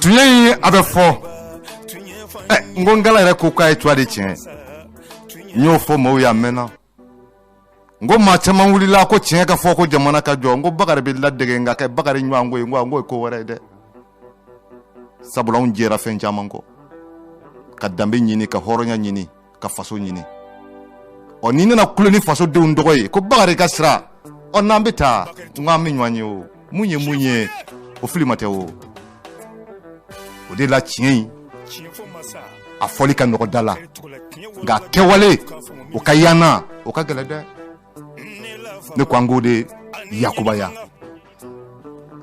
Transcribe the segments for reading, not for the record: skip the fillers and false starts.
Tu es avec fort. Ngongala ere koka etwa de chen. Nyo fo mo ya mena. Ngo ma chama wulila ko chen ka fo ko jamana ka jo ngo Bakary be la dege nga ka Bakary nywa ngo ko wara de. Sabula on jera fen jamango. Ka dambe nyini ka horonya nyini ka faso nyini. Onini na kuloni faso de undoye ko Bakary ka sra. Onambeta ngwa minwanyi o. Munye o fili mateo. O de la chen. A foli ka nɔgɔ dala nka kɛwale o ka yana o ka gɛlɛ dɛ ne ko an k'o de yakubaya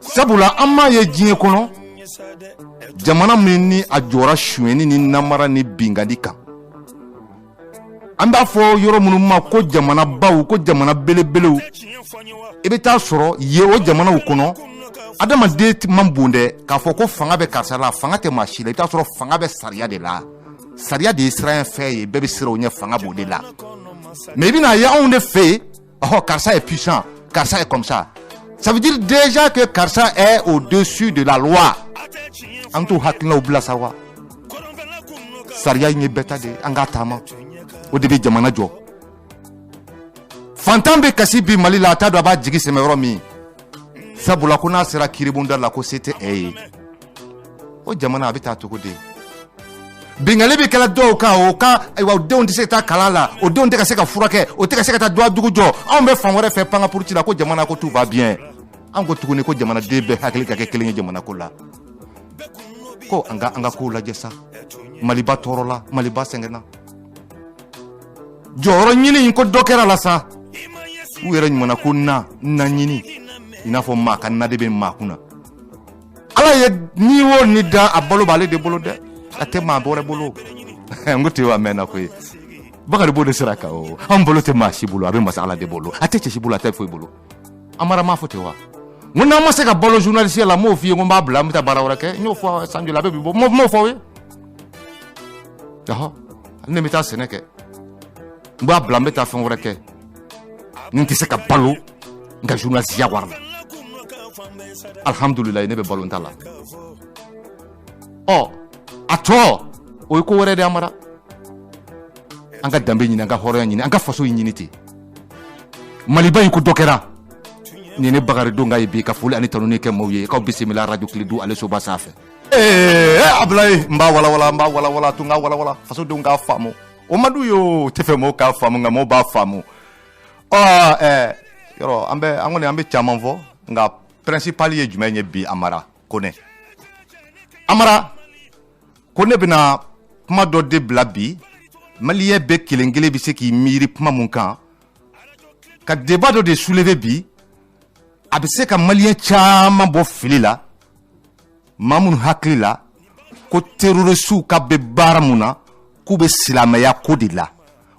sabula an m'a ye diɲɛ kɔnɔ jamana min ni a jɔra suyɛni ni namara ni bingani kan an b'a fɔ yɔrɔ minnu ma ko jamana baw ko jamana belebelew i bɛ taa sɔrɔ ye o jamanaw kɔnɔ adamaden man bon dɛ k'a fɔ ko fanga bɛ karisa la fanga tɛ maa si la i bɛ taa sɔrɔ fanga bɛ sariya de la sariya de ye siran fɛn ye bɛɛ bɛ siran o ɲɛ fanga b'o de la mais i bɛna ye anw de fɛ yen karisa est puissant karisa est comme ça ça veut dire déjà que karisa est au-dessus de la loi an t'o hakilinaw bila sa wa sariya in ye bɛɛ ta de an k'a taama o de bɛ jamana jɔ fantan bɛ kasi bi Mali la a t'a dɔn a b'a jigi sɛmɛ yɔrɔ min sabula ko n'a sera kiribonda la ko se tɛ ɛ ye o jamana a bɛ taa cogo di bingali bɛ kɛla dɔw kan o ka ayiwa o denw tɛ se ka taa kalan la o denw tɛ ka se ka furakɛ o tɛ ka se ka taa dugu jɔ anw bɛ fan wɛrɛ fɛ panga puruti la ko jamana ko tout va bien an ko tuguni ko jamanaden bɛɛ hakili ka kɛ kelen ye jamana ko la ko an ka kow lajɛ sa Maliba tɔɔrɔ la Maliba sɛgɛnna jɔyɔrɔ ɲini in ko dɔ kɛra la sa u yɛrɛ ɲumanna ko na ɲini i n'a fɔ maa ka na de bɛ maa kunna ala ye ni o ni da a balo b'ale de bolo dɛ a tɛ maa bɔrɛ bolo n ko ten wa mɛnna ko ye Bakary b'o de sira kan o an bolo tɛ maa si bolo a bɛ masa ala de bolo a tɛ cɛ si bolo a tɛ foyi bolo Amara m'a fɔ ten wa n ko n'an ma se ka balo journaliste la n m'o f'i ye ko n b'a bila n bɛ taa baara wɛrɛ kɛ n y'o fɔ san joli a bɛ bi bɔ n m'o fɔ aw ye ne bɛ taa sɛnɛ kɛ n b'a bila n bɛ taa fɛn wɛrɛ kɛ ni n tɛ se ka balo n ka journalistiya wari la alhamdulilayi ne bɛ balo ta la a tɔ o ye ko wɛrɛ de Amara an ka danbe ɲini an ka hɔrɔnya ɲini an ka faso ɲini ten Maliba in ko dɔ kɛra ni ne Bakary don ka ye bi ka foli ani tanu ni kɛ maaw ye k'aw bisimila radio Kledu ale soba sanfɛ Ablaye n b'a walawala tun ka walawala fasodenw k'a faamu o ma d'u ye o tɛ fɛ mɔgɔw k'a faamu nka mɔgɔw b'a faamu yɔrɔ an kɔni an bɛ caman fɔ nka principal ye jumɛn ye bi Amara Kone ko ne bɛna kuma dɔ de bila bi maliyɛn bɛɛ kelen kelen bɛ se k'i miiri kuma mun kan ka débat dɔ de soulever bi a bɛ se ka maliyɛn caman bɔ fili la maa minnu hakili la ko terrorisiw ka bɛ baara mun na k'u bɛ silamɛya ko de la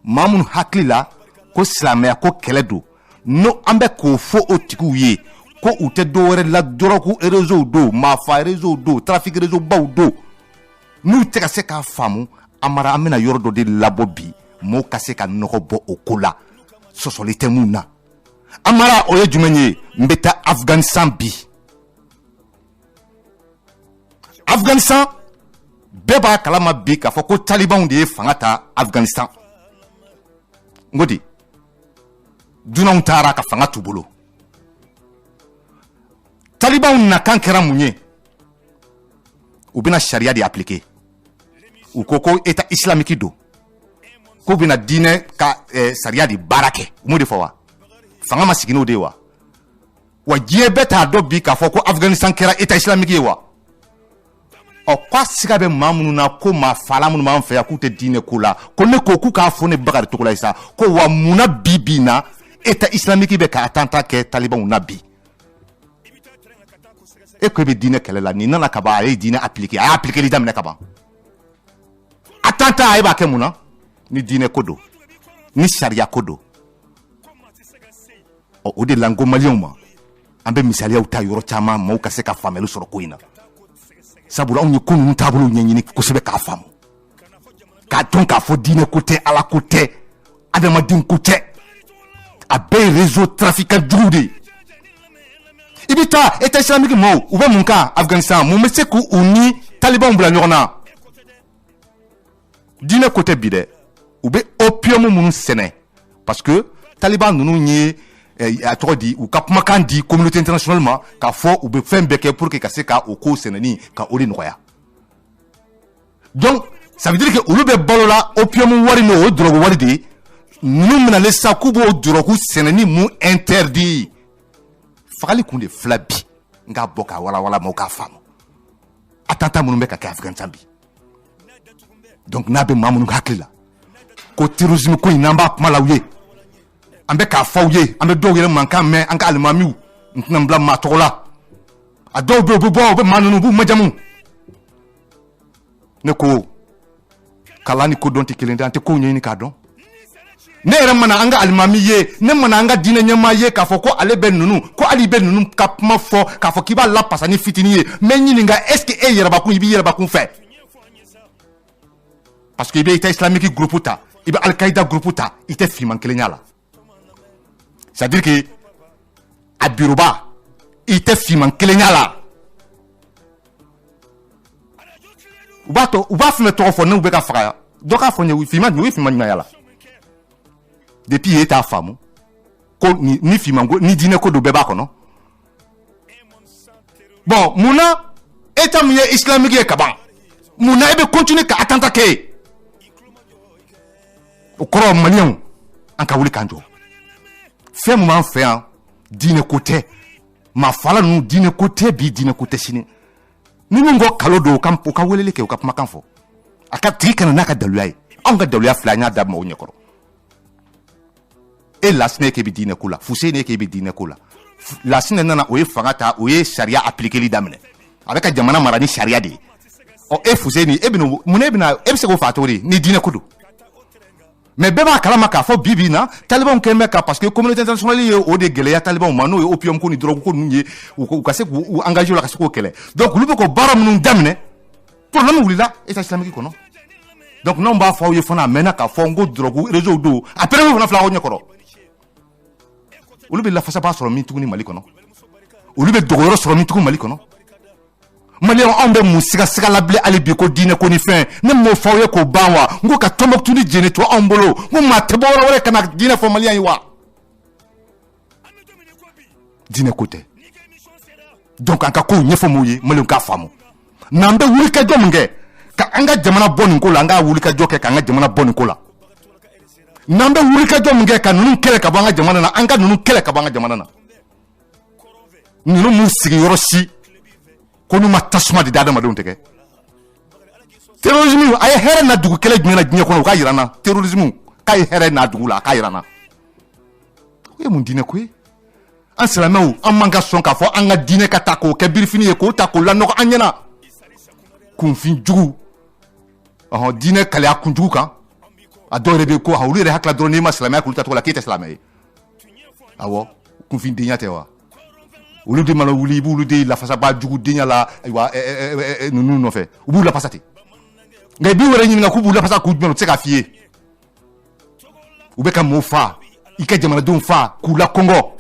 maa minnu hakili la ko silamɛya ko kɛlɛ don n'o an bɛ k'o fɔ o tigiw ye ko u tɛ dɔwɛrɛ la dɔrɔgu réseau don maafa réseau don trafic réseau baw don n'u tɛ ka se k'a faamu Amara an bɛna yɔrɔ dɔ de labɔ bi mɔgɔw ka se ka nɔgɔ bɔ o ko la sɔsɔli tɛ mun na Amara o ye jumɛn ye n bɛ taa Afganistan bi Afganistan bɛɛ b'a kalama bi k'a fɔ ko talibanw de ye fanga ta Afganistan n ko di dunanw taara ka fanga t'u bolo talibanw nakan kɛra mun ye u bɛna sariya de appliquer u ko état islamique don k'u bɛna diinɛ ka sariya de baara kɛ u m'o de fɔ wa fanga ma sigi n'o de ye wa diɲɛ bɛɛ t'a dɔn bi k'a fɔ ko Afganistan kɛra état islamique ye wa k'a siga bɛ maa minnu na ko maa fala minnu b'an fɛ yan k'u tɛ diinɛ ko la ko ne ko k'u k'a fɔ ne Bakary Togola ye sa ko wa munna bi na état islamique bɛ ka attentat kɛ talibanw na bi e ko e bɛ diinɛ kɛlɛ la nin nana ka ban a ye diinɛ appliquer a y'a appliquer daminɛ ka ban attentat e b'a kɛ mun na ni diinɛ ko don ni sariya ko don o de la n ko maliyɛnw ma an bɛ misaliyaw ta yɔrɔ caman maaw ka se ka faamuyali sɔrɔ ko in na sabula anw ye ko ninnu taabolo ɲɛɲini kosɛbɛ k'a faamu k'a dɔn k'a fɔ diinɛ ko tɛ ala ko tɛ adamaden ko tɛ a bɛɛ ye réseau trafiquant juguw de ye i bɛ taa état islamique mɔɔw u bɛ mun kan Afganistan mun bɛ se k'u ni taliban bila ɲɔgɔn na diinɛ ko tɛ bi dɛ u bɛ opium minnu sɛnɛ parce que taliban ninnu ye a tɔgɔ di u ka kumakan di communauté internationale ma k'a fɔ u bɛ fɛn bɛɛ kɛ pour que ka se ka o ko sɛnɛni ka o de nɔgɔya donc ça veut dire que olu bɛ balo la opium wari n'o drogue wari de ninnu minɛlen sa k'u b'o drogue sɛnɛni mun interdit fagali kun de fila bi n k'a bɔ k'a walawala maaw k'a faamu attentat minnu bɛ ka kɛ Afghanistan bi donc n'a bɛ maa minnu hakili la ko terrorisme ko in n'an b'a kuma la u ye an bɛ k'a fɔ u ye an bɛ dɔw yɛrɛ mankan mɛn an ka alimamiw n tɛna n bila maa tɔgɔ la a dɔw bɛ yen u bɛ bɔ u bɛ maa ninnu u b'u majamu ne ko kalan ni kodɔn tɛ kelen tɛ an tɛ kow ɲɛɲini k'a dɔn ne yɛrɛ mana an ka alimami ye ne mana an ka diinɛ ɲɛmaa ye k'a fɔ ko ale bɛ ninnu ko hali bɛ ninnu ka kuma fɔ k'a fɔ k'i b'a lapasa ni fitinin ye n bɛ ɲininka est-ce que e yɛrɛbakun i b'i yɛrɛbakun fɛ parce que i bɛ État islamique groupe ta i bɛ Al-Qaïda groupe ta i tɛ fiman kelen y'a la c'est-à-dire que a biroba i tɛ fiman kelen y'a la u b'a fɛnɛ tɔgɔ fɔ ne bɛ ka faga dɔ k'a fɔ n ye fiman ɲuman y'a la depuis e t'a faamu ko ni fiman ko ni diinɛ ko don bɛɛ b'a kɔnɔ bon mun na État min ye islamique ye ka ban mun na e bɛ continuer ka attentat kɛ o kɔrɔ maliyɛnw an ka wuli k'an jɔ fɛn min b'an fɛ yan diinɛ ko tɛ maa fala ninnu diinɛ ko tɛ bi diinɛ ko tɛ sini ni min ko kalo don u ka weleli kɛ u ka kumakan fɔ a ka tigi kana n'a ka daluya ye anw ka daluya fila an y'a da maaw ɲɛkɔrɔ e lasine k'e bɛ diinɛ ko la Fuseni k'e bɛ diinɛ ko la lasine nana o ye fanga ta o ye sariya appliqueli daminɛ a bɛ ka jamana mara ni sariya de ye ɔ e Fuseni e bɛ se k'o faa cogo di ni diinɛ ko don mais bɛɛ b'a kalama k'a fɔ bi na talibanw kɛlen bɛ ka parce que communauté internationale ye o de gɛlɛya talibanw ma n'o ye opium ko ni drogue ko ninnu ye u ka se k'u engagé o la ka se k'o kɛlɛ donc olu bɛ k'o baara minnu daminɛ problème wulila État islamique kɔnɔ donc n'anw b'a fɔ aw ye fana a mɛnna k'a fɔ n ko drogue réseau don a péré fana fila aw ɲɛkɔrɔ olu bɛ lafasaba sɔrɔ min tuguni Mali kɔnɔ olu bɛ dogoyɔrɔ sɔrɔ min tuguni Mali kɔnɔ maliyɛnw anw bɛ mun siga labilen hali bi ko diinɛ ko ni fɛn ne m'o fɔ aw ye k'o ban wa n ko ka Tombouctou ni Djéné to anw bolo n ko maa tɛ bɔ yɔrɔ wɛrɛ ka na diinɛ fɔ maliyɛn ye wa diinɛ ko tɛ donc an ka kow ɲɛfɔ m'u ye maliyɛnw k'a faamu n'an bɛ wulikajɔ min kɛ ka an ka jamana bɔ nin ko la an k'a wulikajɔ kɛ k'an ka jamana bɔ nin ko la n'an bɛ wulikajɔ min kɛ ka ninnu kɛlɛ ka bɔ an ka jamana na an ka ninnu kɛlɛ ka bɔ an ka jamana na ninnu m'u sigi yɔrɔ si ko n'u ma tasuma de da adamadenw tɛgɛ terrorisme a ye hɛrɛ na dugu kɛlɛ jumɛn na diɲɛ kɔnɔ u k'a yira n na terrorisme k'a ye hɛrɛ na dugu la a k'a yira n na o ye mun diinɛ ko ye an silamɛw an man ka sɔn k'a fɔ an ka diinɛ ka ta k'o kɛ birifini ye k'o ta k'o lanɔgɔ an ɲɛna kunfin jugu diinɛ kaleya kunjugu kan a dɔw yɛrɛ bɛ ko olu yɛrɛ hakili la dɔrɔn n'i ma silamɛya k'olu ta tɔgɔ la k'e tɛ silamɛ ye awɔ kunfin denya tɛ wa olu de mana wuli i b'olu de lafasaba jugu denya la ayiwa ninnu nɔfɛ u b'u lafasa ten nka i b'i wɛrɛ ɲininka k'u b'u lafasa k'u jumɛn u tɛ se k'a f'i ye u bɛ ka maaw fa i ka jamanadenw fa k'u lakɔngɔ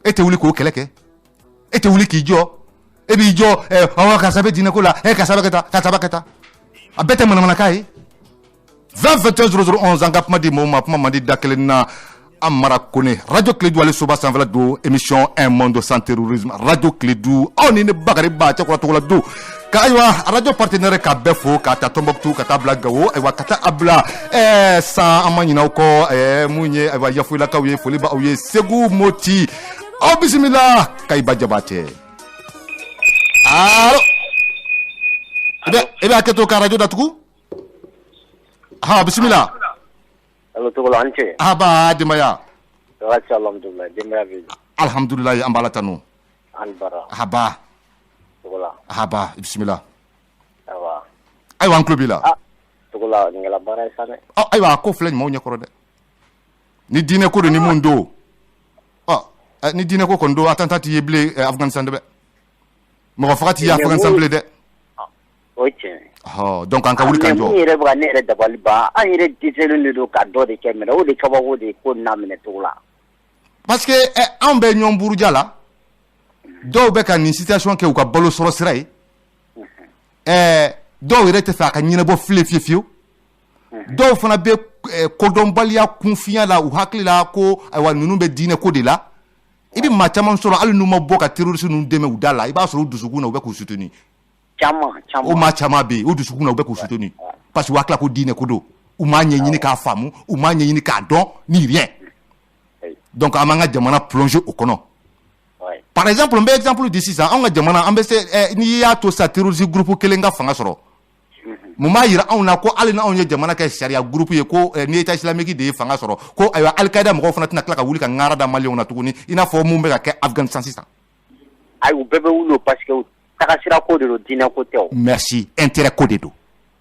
e tɛ wuli k'o kɛlɛ kɛ e tɛ wuli k'i jɔ e b'i jɔ karisa bɛ diinɛ ko la karisa bɛ kɛ tan a bɛɛ tɛ manamanakan ye 20 21 00 11 an ka kuma di maaw ma kuma man di da kelen na Amara Kone Radio Kledu ale soba sanfɛla do émission un monde sans terrorisme Radio Kledu aw ni ne Bakary ba cɛ kɔrɔ Togola do ka ayiwa radio partenaire ka bɛɛ fo ka taa Tombouctou ka taa bila Gawo ayiwa ka taa a bila san an ma ɲinɛ aw kɔ mun ye ayiwa Yafoyilakaw ye foli b'aw ye Segu Moti aw bisimila Kayiba Jabatɛ allo e bɛ hakɛ to ka radio datugu bisimila allo Togola an cɛ aba demaya alhamdulillah demaya bi alhamdulillah an bala tanu an bara haba Togola haba bismillah awa ayiwa an tulo b'i la Togola ngala bara sane ayiwa ko filɛ ɲumanw ɲɛkɔrɔ dɛ ni diinɛ ko don ni mun don ni diinɛ ko kɔni don attentat t'i ye bilen Afghanistan dɛ mɔgɔ faga t'i ye Afghanistan bilen dɛ o tiɲɛ donc an ka wuli k'an jɔ ne yɛrɛ bɛ ne yɛrɛ dabali ban an yɛrɛ dɛsɛlen de don ka dɔ de kɛ mɛ o de kabako de ko n'a minɛ Togola parce que anw bɛ ɲɔgɔn buruja la dɔw bɛ ka nin situation kɛ u ka balo sɔrɔ sira ye dɔw yɛrɛ tɛ fɛ a ka ɲɛnabɔ fiyewu dɔw fana bɛ kodɔnbaliya kunfiya la u hakili la ko ayiwa ninnu bɛ diinɛ ko de la i bɛ maa caman sɔrɔ hali n'u ma bɔ ka terroriste ninnu dɛmɛ u da la i b'a sɔrɔ u dusukun na u bɛ k'u soutenir o maa caman bɛ yen u dusukun na u bɛ k'u soutenir parce que u hakili ko diinɛ ko don u m'a ɲɛɲini k'a faamu u m'a ɲɛɲini k'a dɔn ni rien donc an b'an ka jamana plonger o kɔnɔ par exemple n bɛ exemple di sisan anw ka jamana an bɛ se n'i y'a to sa terroriste groupe kelen ka fanga sɔrɔ mun b'a yira anw na ko hali n'anw ye jamana kɛ sariya groupe ye ko ni État islamique de ye fanga sɔrɔ ko ayiwa Al-Qaïda mɔgɔw fana tɛna tila ka wuli ka ŋaara da maliyɛnw na tuguni i n'a fɔ mun bɛ ka kɛ Afghanistan sisan. ayi u bɛɛ bɛ wuli o parce que tagasira ko de don diinɛ ko tɛ o. merci intérêt ko de don.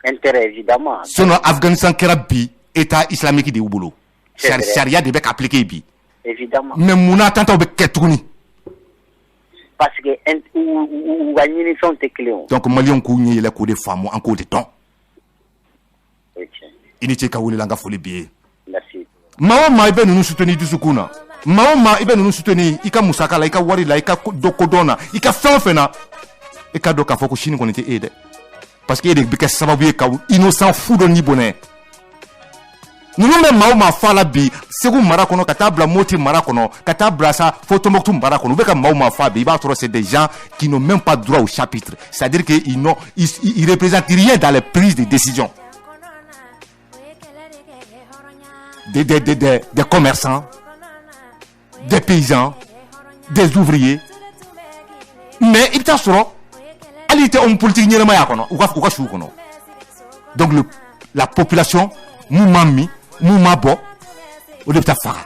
intérêt évidemment. sinon Afghanistan kɛra bi État islamique de y'u bolo. sariya de bɛ ka appliquer bi. évidemment. mais munna attentat bɛ kɛ tuguni. parce que u ka ɲinifɛnw tɛ kelen o. donc maliyɛnw k'u ɲɛ yɛlɛ k'o de faamu an k'o de dɔn. i ni ce ka wuli la n ka foli b'i ye. merci. maa o maa i bɛ ninnu soutenir dusukun na maa o maa i bɛ ninnu soutenir i ka musaka la i ka wari la i ka kodɔn na i ka fɛn o fɛn na i ka dɔn k'a fɔ ko sini kɔni tɛ e ye dɛ parce que e de bɛ kɛ sababu ye ka innocent fu dɔ ni bonɛ ninnu bɛ maa o maa fa la bi Segu mara kɔnɔ ka taa bila Moti mara kɔnɔ ka taa bila sa fo Tombouctou mara kɔnɔ u bɛ ka maa o maa fa bi i b'a sɔrɔ c'est des gens qui n'ont même pas droit au chapitre c'est-à-dire que ils représentent rien dans les prises de décision. Des commerçants, des paysans, des ouvriers. Mais il t'a soro, elle était homme politique ni le maya kono, ou ka chou kono. Donc la population, moumami, moumabo, ou de ta fara.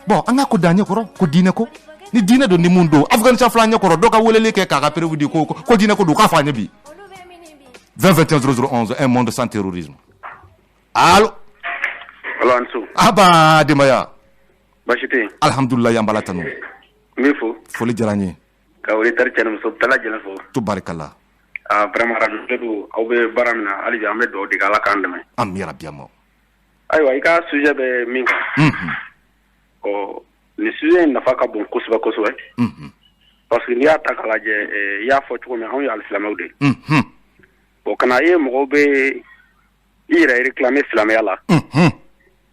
Bon, on a ko danye koro, ko dine ko, ni dine do ni mundo. Afghanistan flanya koro, doka wolele ke kaka perevu di ko dine ko do ka fanya bi. 2021 0011, un monde sans terrorisme. Allô? Allo Ansu. Aba Demaya. Bashite. Alhamdulillah yambala tanu. Mifo. Foli jaranye. Ka wuri tar channel so tala jela fo. Tubarikalla. Vraiment radio aw be baramna ali jambe do diga la kandame. Am ya rabbi mo. Aywa ika sujet be min. O ni sujet na faka bon kusuba kusuba. Parce que ni ata kala je ya fo tuko me on ya al-islamawde. Bo kana ye mo be ira réclamer islamia la.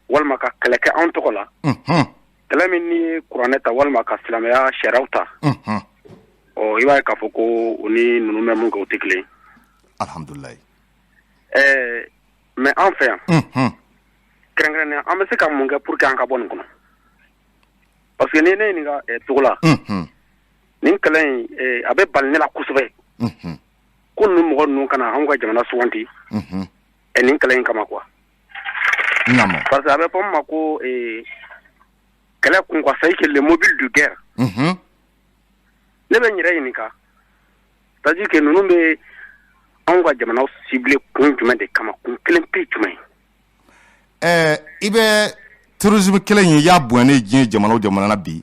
Walma ka keleke an togola kele min ni kuraneta walma ka silamɛya sariyaw ta o i b'a ye k'a fɔ ko o ni ninnu bɛ mun kɛ o tɛ kelen alhamdulilayi mais an fɛ yan kɛrɛnkɛrɛnnenya an bɛ se ka mun kɛ pour que an ka bɔ nin kɔnɔ parce que ni ne ɲininka Togola nin kɛlɛ in a bɛ bali ne la kosɛbɛ ko ninnu mɔgɔ ninnu kana anw ka jamana suganti nin kɛlɛ in kama quoi. Parce que avec pour moi ko kala kun ko sai que le mobile de guerre ne be nyira yinika c'est-à-dire que nous be an ga jamana ciblé kun jumɛn de kama kun kelen pe jumɛn i be terrorisme kelen ye ya bonne diɲɛ jamana o jamana na bi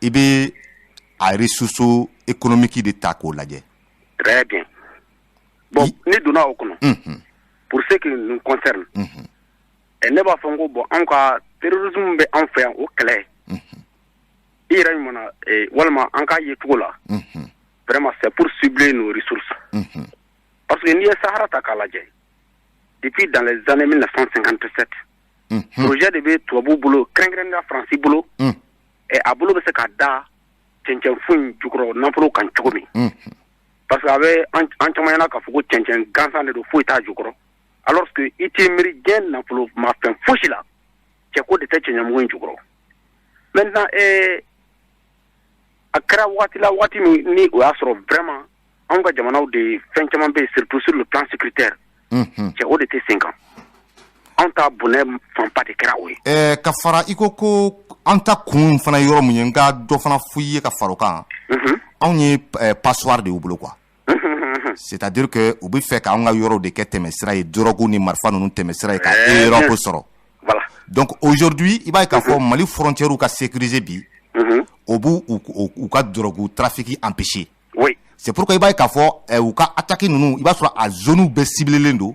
i be a ressources économiques de ta ko lajɛ très bien bon ni donna o kɔnɔ pour ce qui nous concerne ne b'a fɔ ko bon an ka terrorisme bɛ an fɛ yan o kɛlɛ i yɛrɛ ɲuman walima an ka ye cogo la vraiment c'est pour cibler nos ressources parce que n'i ye Sahara ta k'a lajɛ depuis dans les années 1957 projet de bɛ tubabu bolo kɛrɛnkɛrɛnnenya Faransi bolo a bolo bɛ se ka da cɛncɛn fu in jukɔrɔ nafolo kan cogo min parce que a bɛ an caman ɲɛna k'a fɔ ko cɛncɛn gansan de don foyi t'a jukɔrɔ alors que i tɛ miiri diɲɛ nafolo mafɛn fosi la cɛ ko de tɛ cɛɲɛmugu in jukɔrɔ maintenant a kɛra waati la waati min ni o y'a sɔrɔ vraiment anw ka jamanaw de fɛn caman bɛ yen surtout sur le plan sécuritaire cɛ o de tɛ sen kan anw ta bonɛ fanba de kɛra o ye. Ka fara i ko an ta kun fana yɔrɔ mun ye n ka dɔ fana f'i ye ka fara o kan anw ye passoire de y'u bolo quoi. C'est-à-dire que u bɛ fɛ k'anw ka yɔrɔw de kɛ tɛmɛsira ye drogue ni marifa ninnu tɛmɛsira ye ka Europe sɔrɔ. Voilà. Donc aujourd'hui i b'a ye k'a fɔ Mali frontière ka sécuriser bi o b'u u ka drogue trafic empêcher. Oui. C'est pourquoi i b'a ye k'a fɔ u ka attaque ninnu i b'a sɔrɔ a zone bɛɛ ciblelen don.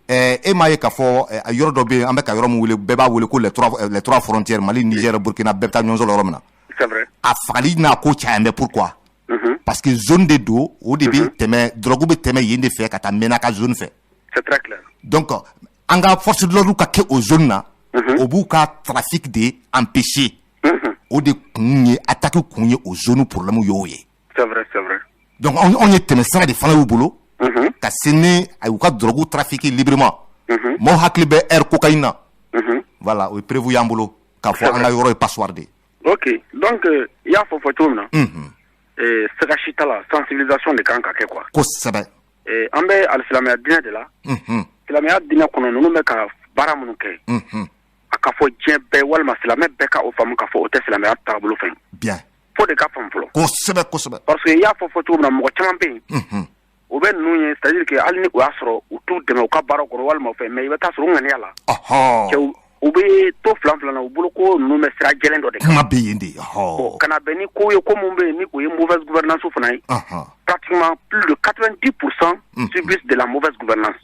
E m'a ye k'a fɔ yɔrɔ dɔ bɛ yen an bɛ ka yɔrɔ min wele bɛɛ b'a wele ko les trois frontières Mali Niger Burkina bɛɛ bɛ taa ɲɔgɔn sɔrɔ yɔrɔ min na. C'est vrai. A fagali n'a ko caya mais pourquoi? parce que zone de do o de bi tɛmɛ drogue bɛ tɛmɛ yen de fɛ ka taa mɛna ka zone fɛ. C'est très clair. Donc an ka force de l'ordre ka kɛ o zone na o b'u ka trafic de empêcher o de kun ye attaque kun ye o zone problème y'o ye. C'est vrai, c'est vrai. Donc on ye tɛmɛ sira de fana y'u bolo ka se ni u ka drogue trafiquer librement mo hakili bɛ air cocaïne na voilà o ye prévu y'an bolo k'a fɔ an ka yɔrɔ ye passoire de. Ok, donc il y a fɔ cogo min na sɛgɛ si t'a la sensibilisation de kan ka kɛ quoi. Kosɛbɛ. An bɛ alisilamɛya diinɛ de la silamɛya diinɛ kɔnɔ ninnu bɛ ka baara minnu kɛ a ka fɔ diɲɛ bɛɛ walima silamɛ bɛɛ ka o faamu k'a fɔ o tɛ silamɛya taabolo fɛn. Bien. Fo de ka faamu fɔlɔ. Kosɛbɛ kosɛbɛ. Parce que i y'a fɔ cogo min na mɔgɔ caman bɛ yen o bɛ ninnu ye c'est à dire que hali ni o y'a sɔrɔ u t'u dɛmɛ u ka baara kɔrɔ walima fɛn mais i bɛ taa sɔrɔ u ŋaniya la cɛw u bɛ to filan na u bolo ko ninnu bɛ sira jɛlen dɔ de kan. Kuma bɛ yen de. Kana bɛn ni ko ye ko mun bɛ yen ni o ye mauvaise gouvernance fana ye pratiquement plus de 90% subissent de la mauvaise gouvernance.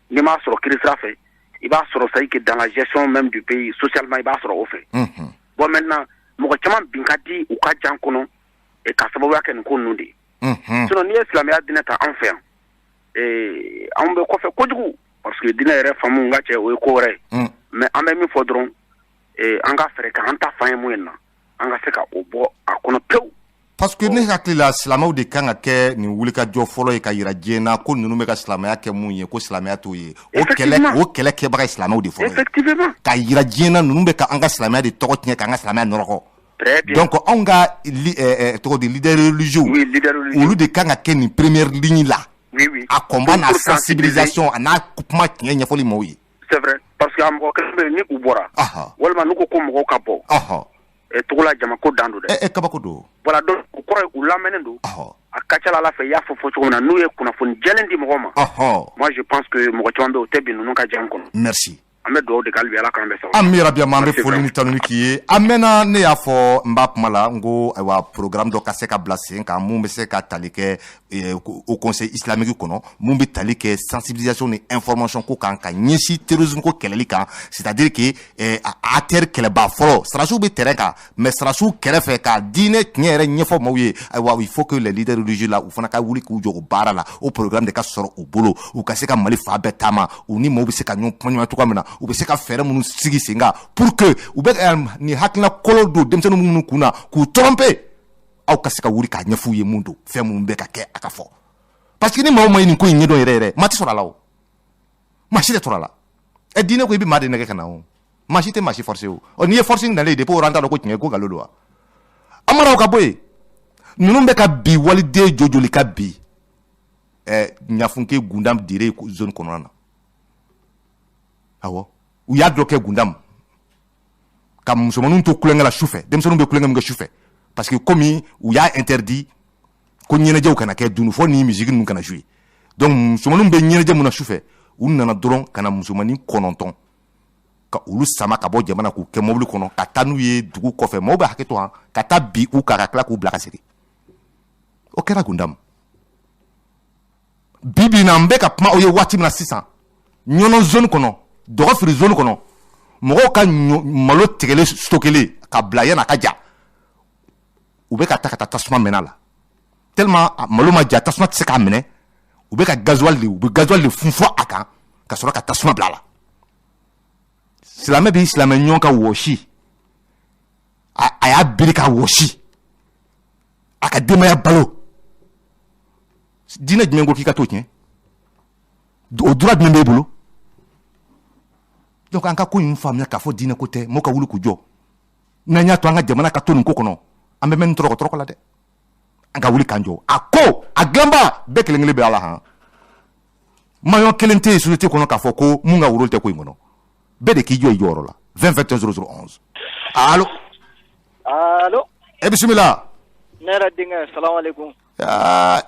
N'i m'a sɔrɔ kiri sira fɛ i b'a sɔrɔ c'est que dans la gestion même du pays socialement i b'a sɔrɔ o fɛ. Bon maintenant mɔgɔ caman bin ka di u ka jan kɔnɔ ka sababuya kɛ nin ko ninnu de ye. Sinon n'i ye silamɛya diinɛ ta an fɛ yan anw bɛ kɔfɛ kojugu parce que diinɛ yɛrɛ faamu ka cɛ o ye ko wɛrɛ ye mais an bɛ min fɔ dɔrɔn an ka fɛɛrɛ k'an ta fan ye mun ye na an ka se ka o bɔ a kɔnɔ pewu. Parce que ne hakili la silamɛw de kan ka kɛ nin wulikajɔ fɔlɔ ye ka yira diɲɛ na ko ninnu bɛ ka silamɛya kɛ mun ye ko silamɛya t'o ye o kɛlɛ kɛbaga ye silamɛw de fɔlɔ ye. Effectivement. Ka yira diɲɛ na ninnu bɛ ka an ka silamɛya de tɔgɔ tiɲɛ k'an ka silamɛya nɔrɔgɔ. Très bien. Donc anw ka tɔgɔ di leader religieux olu de kan ka kɛ nin première ligne la. A combat n'a sensibilisation a n'a kuma tiɲɛ ɲɛfɔli maaw ye. C'est vrai parce que a mɔgɔ kelen bɛ yen ni u bɔra walima n'u ko mɔgɔw ka bɔ Togola jamako dan don dɛ. Kabako don. Voilà donc o kɔrɔ ye u lamɛnnen don a ka ca Ala fɛ i y'a fɔ cogo min na n'u ye kunnafoni jɛlen di mɔgɔ ma. Moi je pense que mɔgɔ caman bɛ yen o tɛ bin ninnu ka jɛn kɔnɔ. Merci. An bɛ dugawu de kɛ hali bi Ala k'an bɛɛ sababu. An bɛ rabi an bɛ foli ni tanuni k'i ye a mɛnna ne y'a fɔ n b'a kuma la n ko ayiwa programme dɔ ka se ka bila sen kan mun bɛ se ka tali kɛ au conseil islamique kɔnɔ mun bɛ tali kɛ sensibilisation ni information ko kan ka ɲɛsin terrorisme ko kɛlɛli kan c'est-à-dire que acteur kɛlɛba fɔlɔ sarasiw bɛ terrain kan mais sarasiw kɛrɛfɛ ka diinɛ tiɲɛ yɛrɛ ɲɛfɔ maaw ye ayiwa il faut que les leaders religieux la u fana ka wuli k'u jɔ o baara la o programme de ka sɔrɔ u bolo u ka se ka Mali fa bɛɛ taama u ni maaw bɛ se ka ɲɔgɔn kuma cogoya min na u bɛ se ka fɛɛrɛ minnu sigi sen kan pour que u bɛ ni hakilina kɔlɔ don denmisɛnnin minnu kun na k'u tromper aw ka se ka wuli k'a ɲɛf'u ye mun don fɛn minnu bɛ ka kɛ a ka fɔ parce que ni maa o maa ye nin ko in ɲɛdɔn yɛrɛ maa tɛ sɔrɔ a la o maa si tɛ sɔrɔ a la diinɛ ko i bɛ maa de nɛgɛ ka na o maa si tɛ maa si forcer o n'i ye forcing nalen depuis o ranta dɔn ko tiɲɛ ko nkalon don wa an mara o ka bɔ yen ninnu bɛ ka bi waliden jojoli ka bi ɲafunke gundam dire zone kɔnɔna na awɔ u y'a dɔ kɛ gundam ka musomaninw to kulonkɛ la sufɛ denmisɛnninw bɛ kulonkɛ min kɛ sufɛ parce que comme u y'a interdit ko ɲɛnajɛw kana kɛ dunu fo ni musique ninnu kana jouer donc musomaninw bɛ ɲɛnajɛ mun na sufɛ u nana dɔrɔn ka na musomanin 9 ka olu sama ka bɔ jamana k'u kɛ mobili kɔnɔ ka taa n'u ye dugu kɔfɛ maaw bɛ hakɛ to han ka taa bi u kan ka tila k'u bila ka segin o kɛra gundam bi bi in na n bɛ ka kuma o ye waati min na sisan ɲɔnɔ zone kɔnɔ dɔgɔ firi zone kɔnɔ mɔgɔw ka malo tigɛlen stockelen ka bila yan'a ka ja u bɛ ka taa tasuma mɛnɛ a la tellement malo ma ja tasuma tɛ se k'a minɛ u bɛ ka gasoil de funfun a kan ka sɔrɔ ka tasuma bila a la silamɛ bɛ silamɛ ɲɔgɔn ka wɔsi a y'a biri ka wɔsi a ka denbaya balo diinɛ jumɛn ko k'i ka t'o tiɲɛ o droit jumɛn b'e bolo donc an ka ko in faamuya k'a fɔ diinɛ ko tɛ mɔgɔw ka wuli k'u jɔ n'an y'a to an ka jamana ka to nin ko kɔnɔ an bɛ mɛn nin tɔrɔkɔ la dɛ an ka wuli k'an jɔ a ko a dilanba bɛɛ kelen kelen bɛ ala han maillon kelen tɛ yen société kɔnɔ k'a fɔ ko mun ka woro tɛ ko in kɔnɔ bɛɛ de k'i jɔ i jɔyɔrɔ la 20 21 allo bisimila ne yɛrɛ denkɛ salamu aleykum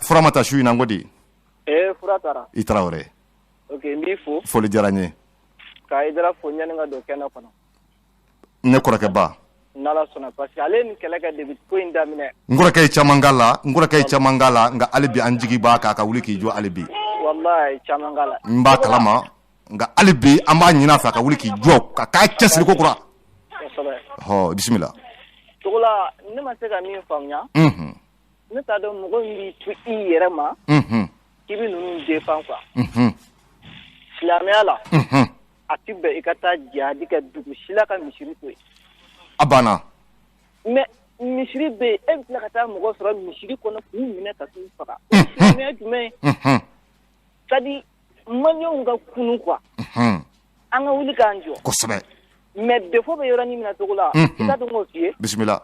fura ma taa su in na n ko di fura taara i Tarawele ok n b'i fo foli diyara n ye ka Idara fo ɲani ka don kɛnɛ kɔnɔ ne kɔrɔkɛ ba n'Ala sɔnna parce que ale ye nin kɛlɛ kɛ depuis ko in daminɛ n kɔrɔkɛ ye caman k'a la nka hali bi an jigi b'a kan a ka wuli k'i jɔ hali bi wallahi caman k'a la n b'a kalama nka hali bi an b'a ɲin'a fɛ a ka wuli k'i jɔ ka k'a cɛsiri ko kura kosɛbɛ bisimila Togola ne ma se ka min faamuya ne t'a dɔn mɔgɔ min b'i to i yɛrɛ ma k'i bɛ ninnu défend quoi silamɛya la a ti bɛn i ka taa jihadi kɛ dugu si la ka misiri to yen a banna mais misiri bɛ yen e bɛ tila ka taa mɔgɔ sɔrɔ misiri kɔnɔ k'u minɛ ka t'u faga silamɛya jumɛn c'est à dire maliyɛnw ka kunu quoi an ka wuli k'an jɔ kosɛbɛ mais défaut bɛ yɔrɔnin min na Togola i ka dɔn k'o f'i ye bisimila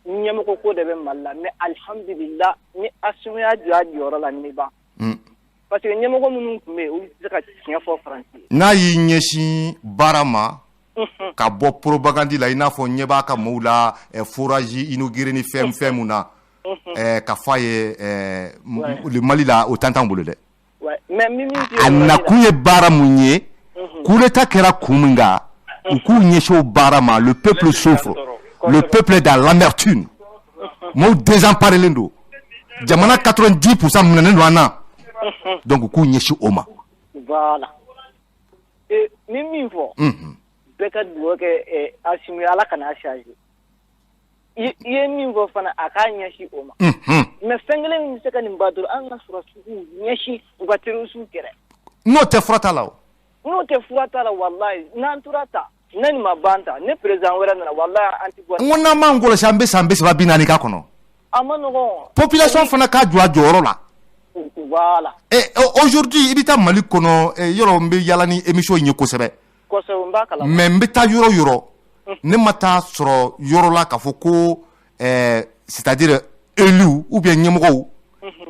ɲɛmɔgɔ ko de bɛ Mali la mais alhamdulillah ni Assimi y'a jɔ a jɔyɔrɔ la ni ban parce que ɲɛmɔgɔ minnu tun bɛ yen olu tɛ se ka tiɲɛ fɔ Faransi ye n'a y'i ɲɛsin baara ma ka bɔ propagande la i n'a fɔ ɲɛ b'a ka mɔɔw la forage inauguré ni fɛn mun na ka fɔ a ye le Mali la o t'an bolo dɛ a nakun ye baara mun ye coup d'état kɛra kun min kan u k'u ɲɛsin o baara ma le peuple souffre le peuple est dans l'amertume mɔɔw désemparés don jamana 90% minɛnen don an na donc u k'u ɲɛsin o ma voilà et ni min fɔ bɛɛ ka dugawu kɛ Assimi Ala kana a charger i ye min fɔ fana a k'a ɲɛsin o ma mais fɛn kelen min bɛ se ka nin ba dɔrɔn an ka sɔrɔsiw ɲɛsin u ka terroriste kɛrɛ n'o tɛ fura t'a la o n'o tɛ fura t'a la wallahi n'an tora ta ne nin ma ban ta ne président wɛrɛ nana wallahi an ti bɔ n ko n'an m'an kɔlɔsi an bɛ san 30 k'a kɔnɔ a ma nɔgɔn population fana k'a jɔ a jɔyɔrɔ la voilà aujourd'hui i bɛ taa Mali kɔnɔ yɔrɔ n bɛ yala ni émission ye kosɛbɛ kosɛbɛ n b'a kalama mais n bɛ taa yɔrɔ yɔrɔ ne ma taa sɔrɔ yɔrɔ la k'a fɔ ko c'est-à-dire élus ou bien ɲɛmɔgɔw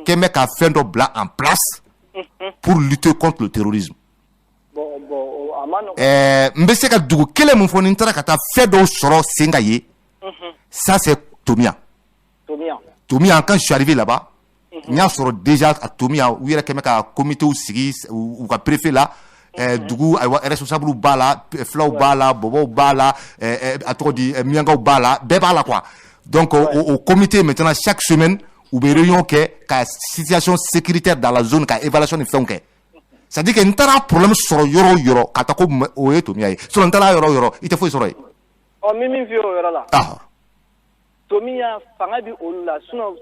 kɛn bɛ ka fɛn dɔ bila en place pour lutter contre le terrorisme n bɛ se ka dugu kelen mun fɔ ni n taara ka taa fɛn dɔw sɔrɔ sen kan ye ça c'est Tomia quand je suis arrivé là-bas n y'a sɔrɔ déjà à Tomia u yɛrɛ kɛn bɛ ka comité sigi u ka préfet la dugu ayiwa responsable b'a la filaw b'a la bɔbɔw b'a la a tɔgɔ di miyankaw b'a la bɛɛ b'a la quoi donc au comité maintenant chaque semaine u bɛ réunion kɛ ka situation sécuritaire dans la zone ka évaluation ni fɛnw kɛ c'est à dire que n taara problème sɔrɔ yɔrɔ o yɔrɔ ka taa ko o ye Tomia ye sinon n taara yɔrɔ o yɔrɔ i tɛ foyi sɔrɔ yen min f'i ye o yɔrɔ la Tomia fanga bɛ olu la sinon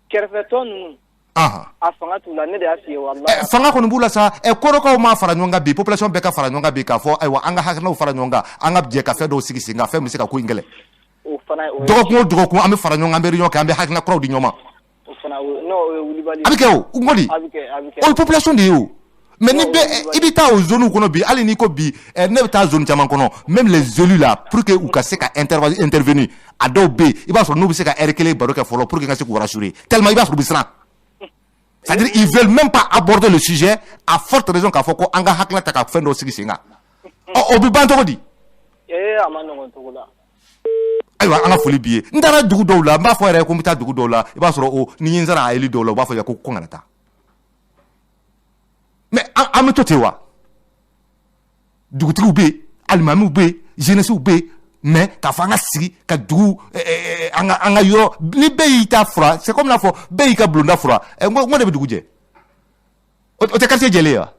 kɛrɛfɛtɔ ninnu a fanga t'u la ne de y'a f'i ye wallahi fanga kɔni b'u la sa kɔrɔkaw ma fara ɲɔgɔn kan bi population bɛɛ ka fara ɲɔgɔn kan bi k'a fɔ ayiwa an ka hakilinaw fara ɲɔgɔn kan an ka jɛ ka fɛn dɔw sigi sen kan fɛn bɛ se ka ko in kɛlɛ dɔgɔkun o dɔgɔkun an bɛ fara ɲɔgɔn kan an bɛ réunion kɛ an bɛ hakilina kuraw di ɲɔgɔn ma a bɛ kɛ o n ko di o ye population de ye o mais ni bɛ i bɛ taa o zone kɔnɔ bi hali n'i ko bi ne bɛ taa zone caman kɔnɔ même les élus là pour que u ka se ka intervenir a dɔw bɛ yen i b'a sɔrɔ n'u bɛ se ka heure kelen baro kɛ fɔlɔ pour que ka se k'u rassurer tellement i b'a sɔrɔ u bɛ siran c'est-à-dire ils veulent même pas aborder le sujet à forte raison k'a fɔ ko an ka hakilina ta ka fɛn dɔw sigi sen kan o bɛ ban cogo di a ma nɔgɔn cogo la ayiwa an ka foli b'i ye n taara dugu dɔw la n b'a fɔ yɛrɛ ko n bɛ taa dugu dɔw la i b'a sɔrɔ ni n sera a élu dɔw la u b'a fɔ ko n kana taa mais an bɛ to ten wa dugutigiw bɛ yen alimamiw bɛ yen jeunesse bɛ yen mais k'a fɔ an ka sigi ka dugu an ka yɔrɔ ni bɛɛ y'i ta fura c'est comme n'a fɔ bɛɛ y'i ka bulonda fura n ko de bɛ dugu jɛ o tɛ quartier jɛlen ye wa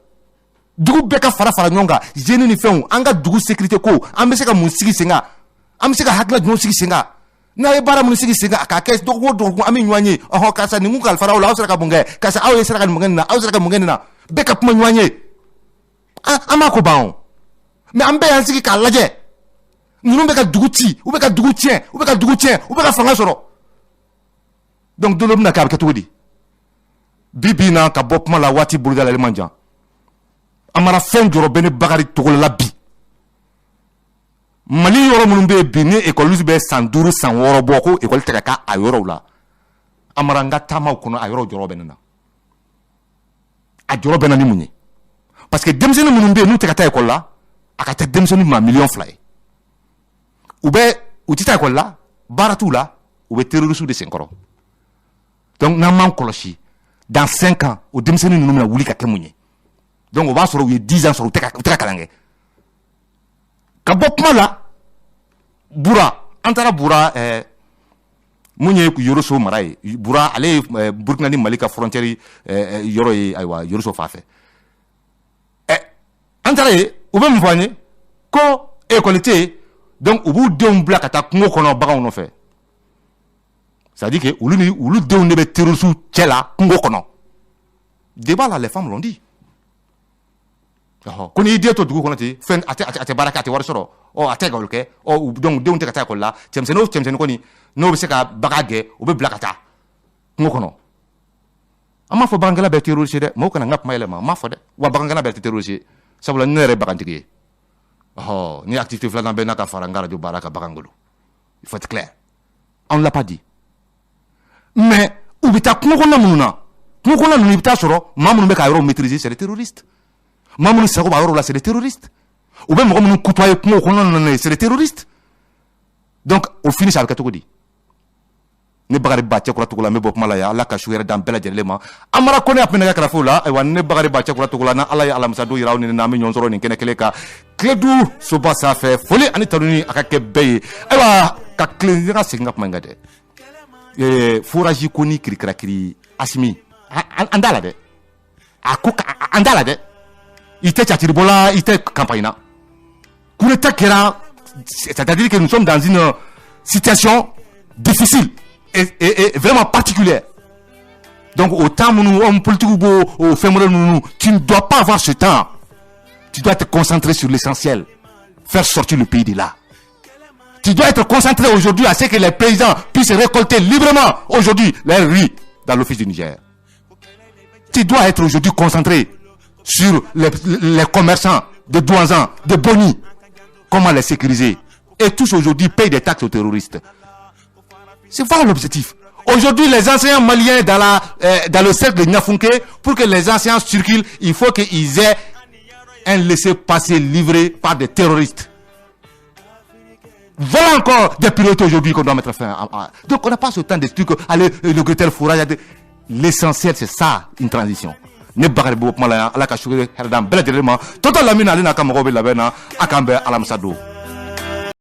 dugu bɛɛ ka fara ɲɔgɔn kan jeunes ni fɛnw an ka dugu sécurité ko an bɛ se ka mun sigi sen kan an bɛ se ka hakilina jumɛn sigi sen kan n'a ye baara minnu sigi sen kan k'a kɛ dɔgɔkun o dɔgɔkun an bɛ ɲɔgɔn ye karisa nin kun kalifara aw la aw sera ka mun kɛ karisa aw ye sera ka mun kɛ nin na aw sera ka mun kɛ nin na bɛɛ ka kuma ɲɔgɔn ye an m'a ko ban o mais an bɛɛ y'an sigi k'a lajɛ ninnu bɛ ka dugu ci u bɛ ka dugu tiɲɛ u bɛ ka dugu tiɲɛ u bɛ ka fanga sɔrɔ donc don dɔ bɛna kɛ a bɛ kɛ cogo di bi in na ka bɔ kuma la waati boloda la man jan a mara fɛn jɔrɔ bɛ ne Bakary Togola la bi Mali yɔrɔ minnu bɛ yen bi ni école bɛ san 5 san 6 bɔ ko école tɛ ka k'a a yɔrɔw la a mara n ka taamaw kɔnɔ a yɔrɔ jɔrɔ bɛ ne na a jɔrɔ bɛ na ni mun ye parce que denmisɛnnin minnu bɛ yen n'u tɛ ka taa école la a ka taa denmisɛnnin ma 2 ye u tɛ taa école la baara t'u la u bɛ terroristes de senkɔrɔ donc n'an m'an kɔlɔsi dans 5 ans o denmisɛnnin ninnu bɛna wuli ka kɛ mun ye donc o b'a sɔrɔ u ye 10 ans sɔrɔ u tɛ ka kalan kɛ ka bɔ kuma la Bura an taara Bura mun ye Yoroso mara ye Bura ale ye Burkina ni Mali ka frontière yɔrɔ ye ayiwa Yoroso fa fɛ an taara ye u bɛ mun fɔ an ye ko école tɛ yen donc u b'u denw bila ka taa kungo kɔnɔ baganw nɔfɛ C'est-à-dire que olu denw de bɛ terroriste cɛ la kungo kɔnɔ. Débat là, les femmes l'ont dit. Ko ni den to dugu kɔnɔ ten, fɛn a tɛ baara kɛ, a tɛ wari sɔrɔ, a tɛ ekɔli kɛ, donc denw tɛ ka taa ekɔli la, cɛmisɛnnin o cɛmisɛnnin kɔni n'o bɛ se ka baga gɛn, o bɛ bila ka taa kungo kɔnɔ. An m'a fɔ bagankɛla bɛɛ terroriste dɛ, mɔgɔw kana n ka kuma yɛlɛma, n m'a fɔ dɛ, wa bagankɛla bɛɛ tɛ terroriste, sabula ne yɛrɛ ye bagantigi ye. Ni activité filanan bɛ n'a ka fara n ka radio baara ka bagan bolo. Il faut être clair. On ne l'a pas dit. Mais u bɛ taa kungo kɔnɔna minnu na, kungo kɔnɔna ninnu i bɛ taa sɔrɔ maa minnu bɛ ka yɔrɔ maîtriser c'est des terroristes. Maa minnu sago b'a yɔrɔ la c'est des terroristes. U bɛ mɔgɔ minnu côtoyer kungo kɔnɔna na c'est des terroristes. Donc au fini ça bɛ kɛ cogo di? Ne Bakary ba cɛkura Togola n bɛ bɔ kuma la yan Ala ka su yɛrɛ dan bɛɛ lajɛlen ma. Amara Kone a tun bɛ nɛgɛ kɛrɛfɛw la ayiwa ne Bakary ba cɛkura Togola na Ala ye alamisa don yira aw ni ne na an bɛ ɲɔgɔn sɔrɔ nin kɛnɛ kelen kan. Kledu soba sanfɛ foli ani tanuni a ka kɛ bɛɛ ye. Ayiwa ka tilen n ka segin ka kuma in kan dɛ. Forage ko ni kirikirakiri Asimi an t'a la dɛ. A ko an t'a la dɛ. I tɛ catiribɔla i tɛ campagne na. Coup d'état kɛra c'est-à-dire que nous sommes dans une situation difficile. Et vraiment particulière. Donc au temps où on politique au féminin, tu ne dois pas avoir ce temps. Tu dois être concentré sur l'essentiel. Faire sortir le pays de là. Tu dois être concentré aujourd'hui à ce que les paysans puissent récolter librement aujourd'hui leur riz dans l'office du Niger. Tu dois être aujourd'hui concentré sur les commerçants de Douanzan, de Boni. Comment les sécuriser. Et tous aujourd'hui payent des taxes aux terroristes. C'est voilà l'objectif. Aujourd'hui, les enseignants maliens dans le cercle de Niafunke, pour que les enseignants circulent, il faut qu'ils aient un laissez-passer livré par des terroristes. Voilà encore des priorités aujourd'hui qu'on doit mettre fin à. Donc on n'a pas ce temps d'expliquer que allez, le gretel fourrage. L'essentiel, c'est ça, une transition. Ne Bakary bo malaya ala ka shukure herdan bela derema total lamina alina kamago be labena akambe alamsado.